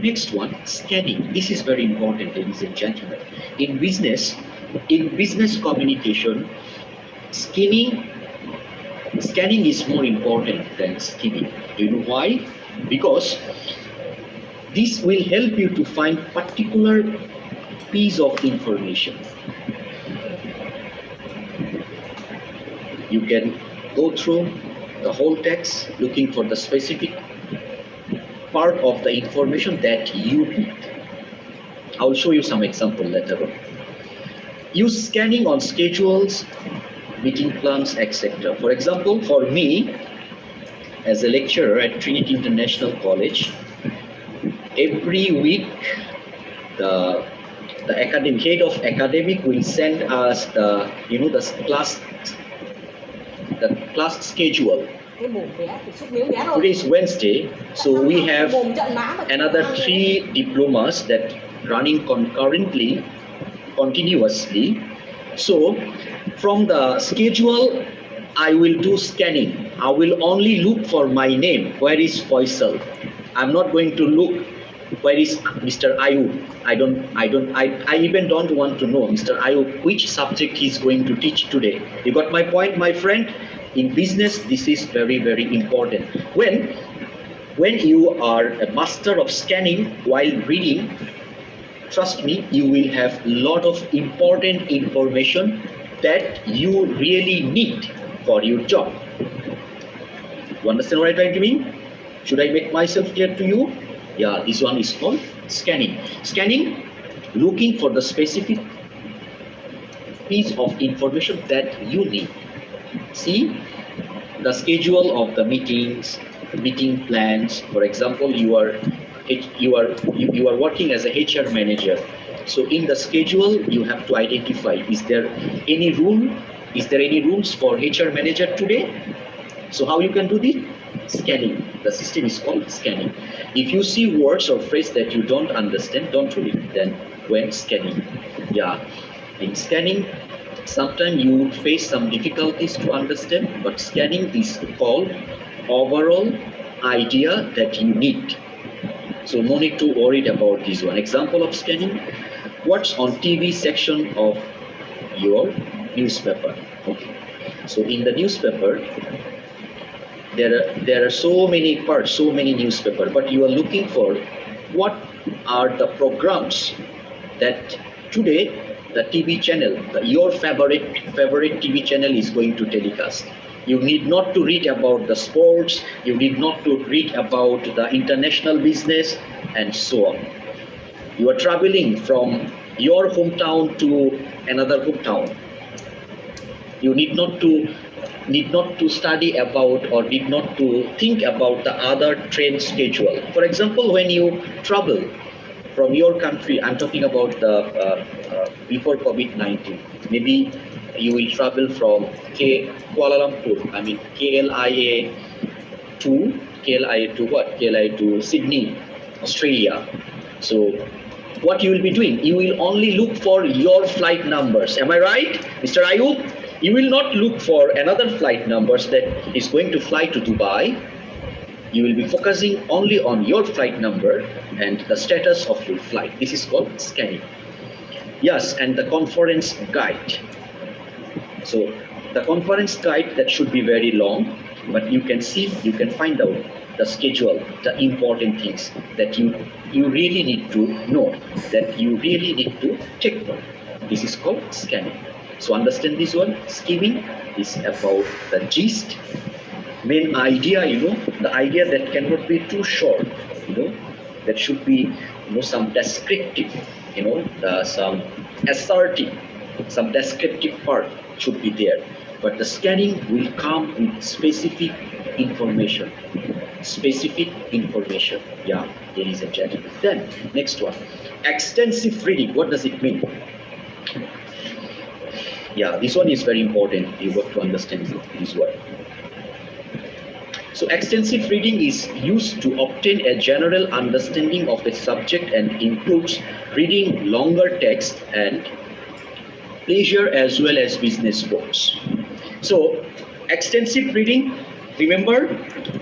Next one, scanning. This is very important, ladies and gentlemen. In business communication, scanning is more important than skimming. Do you know why? Because this will help you to find particular piece of information. You can go through the whole text looking for the specific part of the information that you need. I'll show you some example later on. Use scanning on schedules, meeting plans, etc. For example, for me, as a lecturer at Trinity International College, every week the head of academic will send us the class schedule. Today is Wednesday, so we have another 3 diplomas that running concurrently, continuously. So from the schedule, I will do scanning. I will only look for my name. Where is Faisal? I'm not going to look where is Mr. Ayub. I even don't want to know Mr. Ayub which subject he's going to teach today. You got my point, my friend? In business, this is very, very important. When you are a master of scanning while reading, trust me, you will have a lot of important information that you really need for your job. You understand what I'm trying to mean? Should I make myself clear to you? Yeah, this one is called scanning. Scanning, looking for the specific piece of information that you need. See, the schedule of the meetings, meeting plans. For example, you are working as a HR manager. So in the schedule, you have to identify: is there any rule? Is there any rules for HR manager today? So how you can do this? Scanning. The system is called scanning. If you see words or phrase that you don't understand, don't read it. Then when scanning, yeah, in scanning, sometimes you face some difficulties to understand, but scanning is called overall idea that you need. So no need to worry about this one. Example of scanning: what's on TV section of your newspaper. Okay. So in the newspaper, there are so many parts, so many newspaper, but you are looking for what are the programs that today the TV channel, your favorite TV channel is going to telecast. You need not to read about the sports, you need not to read about the international business and so on. You are traveling from your hometown to another hometown. You need not to need not to study about or need not to think about the other train schedule. For example, when you travel from your country, I'm talking about the before COVID-19, maybe you will travel from Kuala Lumpur, I mean KLIA to what? KLIA to Sydney, Australia. So what you will be doing? You will only look for your flight numbers. Am I right, Mr. Ayub? You will not look for another flight numbers that is going to fly to Dubai. You will be focusing only on your flight number and the status of your flight. This is called scanning. Yes, and the conference guide. So the conference guide, that should be very long, but you can see, you can find out the schedule, the important things that you really need to know, that you really need to take note. This is called scanning. So understand this one. Skimming is about the gist, main idea, the idea that cannot be too short, that should be, some descriptive, some assertive, some descriptive part should be there. But the scanning will come with specific information. Specific information. Yeah, ladies and gentlemen. Then, next one. Extensive reading. What does it mean? Yeah, this one is very important. You got to understand this one. So extensive reading is used to obtain a general understanding of a subject and includes reading longer text and leisure as well as business books. So extensive reading, remember,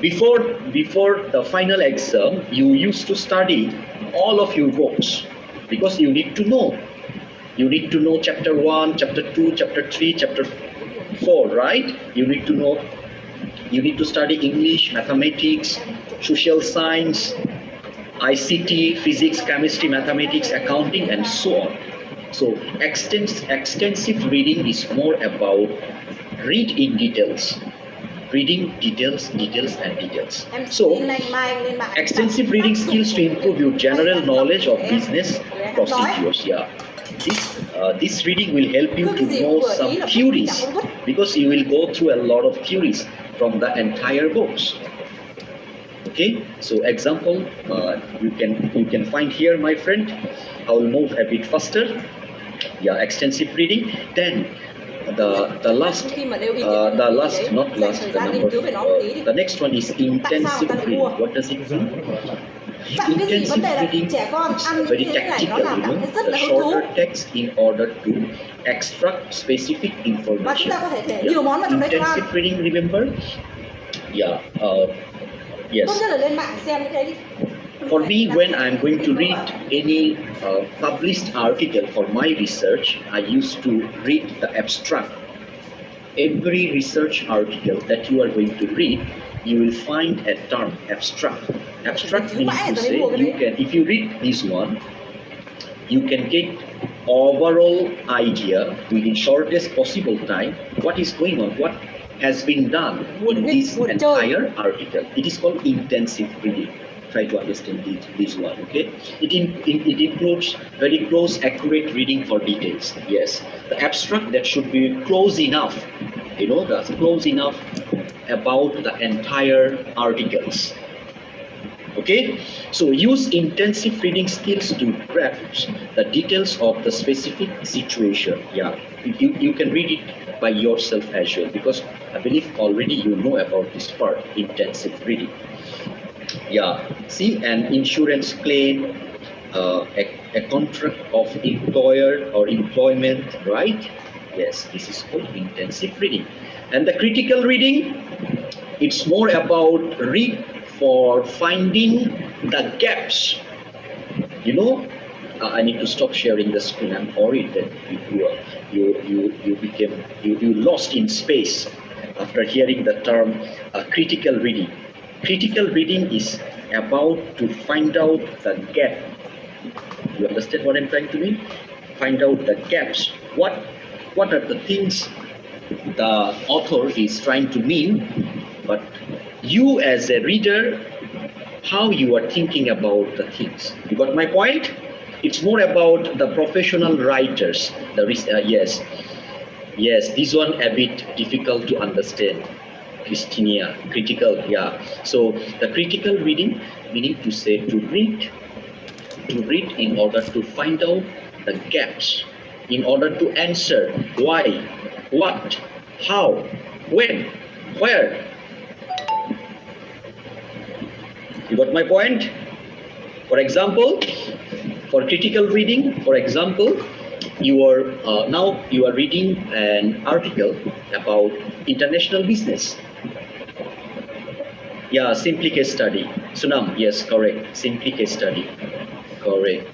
before the final exam, you used to study all of your books because you need to know. You need to know chapter 1, chapter 2, chapter 3, chapter 4, right? You need to know, you need to study English, mathematics, social science, ICT, physics, chemistry, mathematics, accounting, and so on. So extensive reading is more about read in details. Reading details. So extensive reading skills to improve your general knowledge of business procedures. Yeah. This reading will help you to know some theories because you will go through a lot of theories from the entire books. Okay, so example you can find here, my friend. I will move a bit faster. Yeah, extensive reading. Then the next one is intensive reading. What does it mean? Intensive reading is very tactical, the shorter text in order to extract specific information. Yeah. Intensive reading, remember? Yeah. Yes. For me, when I'm going to read any published article for my research, I used to read the abstract. Every research article that you are going to read, you will find a term, abstract. Abstract means to say, if you read this one, you can get overall idea within shortest possible time what is going on, what has been done in this entire article. It is called intensive reading. Try to understand this one, okay? It includes very close, accurate reading for details. Yes, the abstract that should be close enough, that's close enough about the entire articles. Okay, so use intensive reading skills to grasp the details of the specific situation. Yeah, you can read it by yourself as well because I believe already you know about this part, intensive reading. Yeah, see, an insurance claim, a contract of employer or employment, right? Yes, this is called intensive reading. And the critical reading, it's more about read for finding the gaps. I need to stop sharing the screen. I'm worried that you lost in space after hearing the term critical reading. Critical reading is about to find out the gap. You understand what I'm trying to mean? Find out the gaps. What are the things the author is trying to mean, but you as a reader, how you are thinking about the things. You got my point? It's more about the professional writers. Yes. Yes, this one a bit difficult to understand. Christinia, critical, yeah. So the critical reading, meaning to say to read in order to find out the gaps, in order to answer why, what, how, when, where. You got my point? For example, for critical reading, for example, you are now you are reading an article about international business. Yeah, simply case study. Sunam, yes, correct. Simply case study, correct.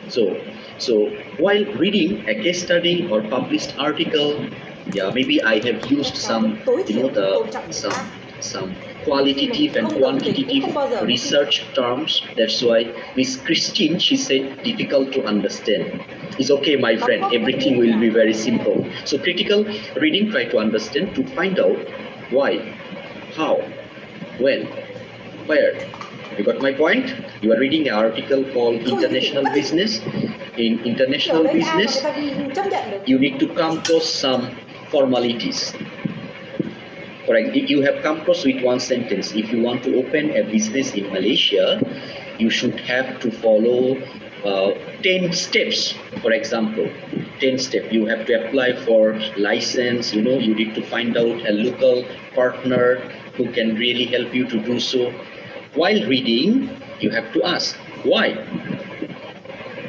So, so while reading a case study or published article, yeah, maybe I have used some, some qualitative and quantitative research terms. That's why Miss Christine, she said difficult to understand. It's okay, my friend. Everything will be very simple. So critical reading, try to understand to find out why, how, when, where. You got my point? You are reading an article called International Business. In international business, you need to come across some formalities. For example, you have come across with one sentence. If you want to open a business in Malaysia, you should have to follow 10 steps. For example, 10 steps. You have to apply for license. You need to find out a local partner who can really help you to do so. While reading, you have to ask, why?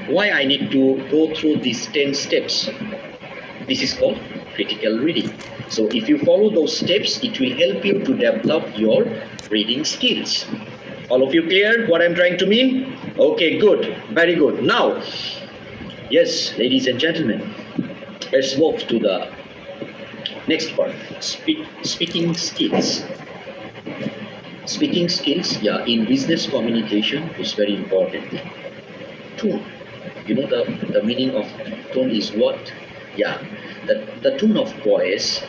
Why I need to go through these 10 steps? This is called critical reading. So if you follow those steps, it will help you to develop your reading skills. All of you clear what I'm trying to mean? Okay, good. Very good. Now, yes, ladies and gentlemen, let's move to the next part. Speaking skills. Speaking skills, yeah, in business communication is very important. Tone. The meaning of tone is what? Yeah, the tone of voice,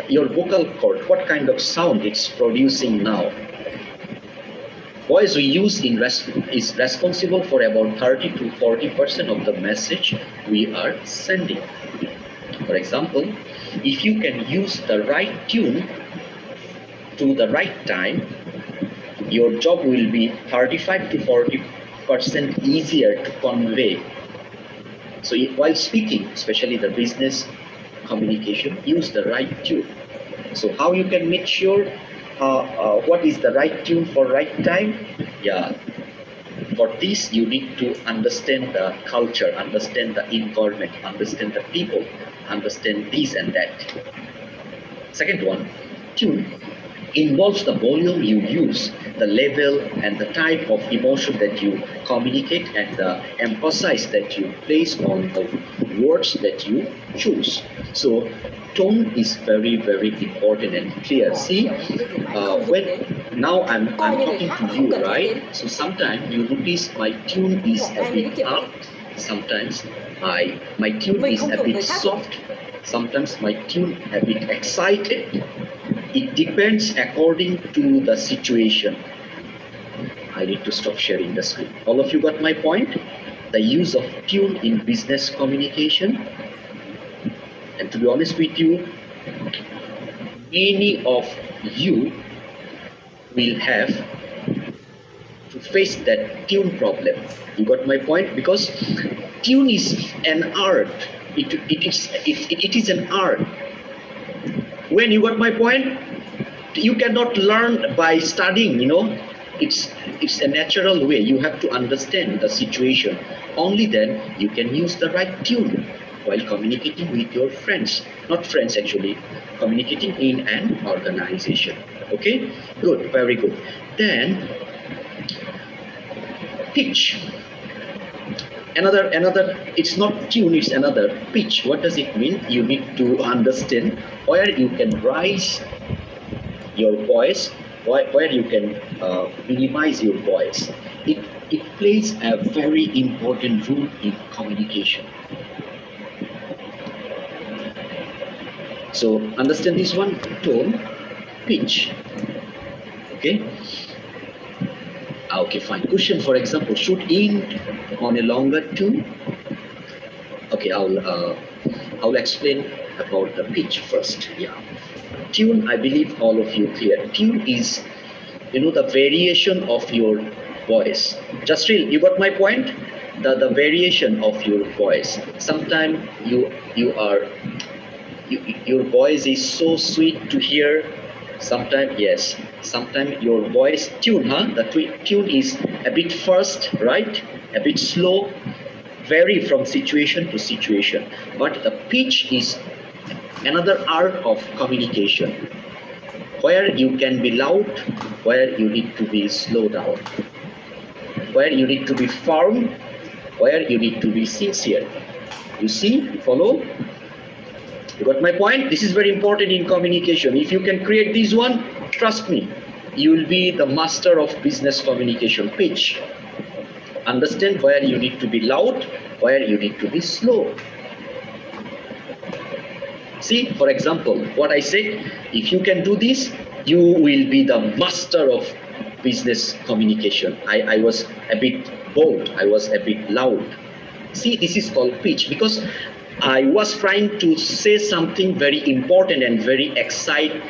your vocal cord, what kind of sound it's producing now. Voice we use is responsible for about 30 to 40% of the message we are sending. For example, if you can use the right tune to the right time, your job will be 35 to 40% easier to convey. So while speaking, especially the business communication, use the right tune. So how you can make sure what is the right tune for right time? Yeah, for this you need to understand the culture, understand the environment, understand the people, understand this and that. Second one, tune involves the volume you use, the level and the type of emotion that you communicate, and the emphasis that you place on the words that you choose. So tone is very, very important and clear. See, when now I'm talking to you, right? So sometimes you notice my tune is a bit up, sometimes my tune is a bit soft, sometimes my tune a bit excited. It depends according to the situation. I need to stop sharing the screen. All of you got my point? The use of tune in business communication. And to be honest with you, many of you will have to face that tune problem. You got my point? Because tune is an art. It is an art. When you got my point? You cannot learn by studying, it's a natural way. You have to understand the situation. Only then you can use the right tune while communicating with your friends. Not friends actually, communicating in an organization. Okay, good, very good. Then pitch. Another, it's not tune, it's another pitch. What does it mean? You need to understand where you can rise your voice, where you can minimize your voice. It plays a very important role in communication. So understand this one, tone, pitch. Okay. Okay, fine. Question, for example, should end on a longer tune. Okay, I'll explain about the pitch first. Yeah. Tune, I believe all of you clear. Tune is, the variation of your voice. Jasril, you got my point? The variation of your voice. Sometimes your voice is so sweet to hear. Sometimes, yes. Sometimes your voice tune, the tune is a bit fast, right? A bit slow, vary from situation to situation. But the pitch is another art of communication, where you can be loud, where you need to be slow down, where you need to be firm, where you need to be sincere. You see, follow? You got my point? This is very important in communication. If you can create this one, trust me, you will be the master of business communication. Pitch. Understand where you need to be loud, where you need to be slow. See, for example, what I said, if you can do this, you will be the master of business communication. I was a bit bold, I was a bit loud. See, this is called pitch, because I was trying to say something very important and very exciting.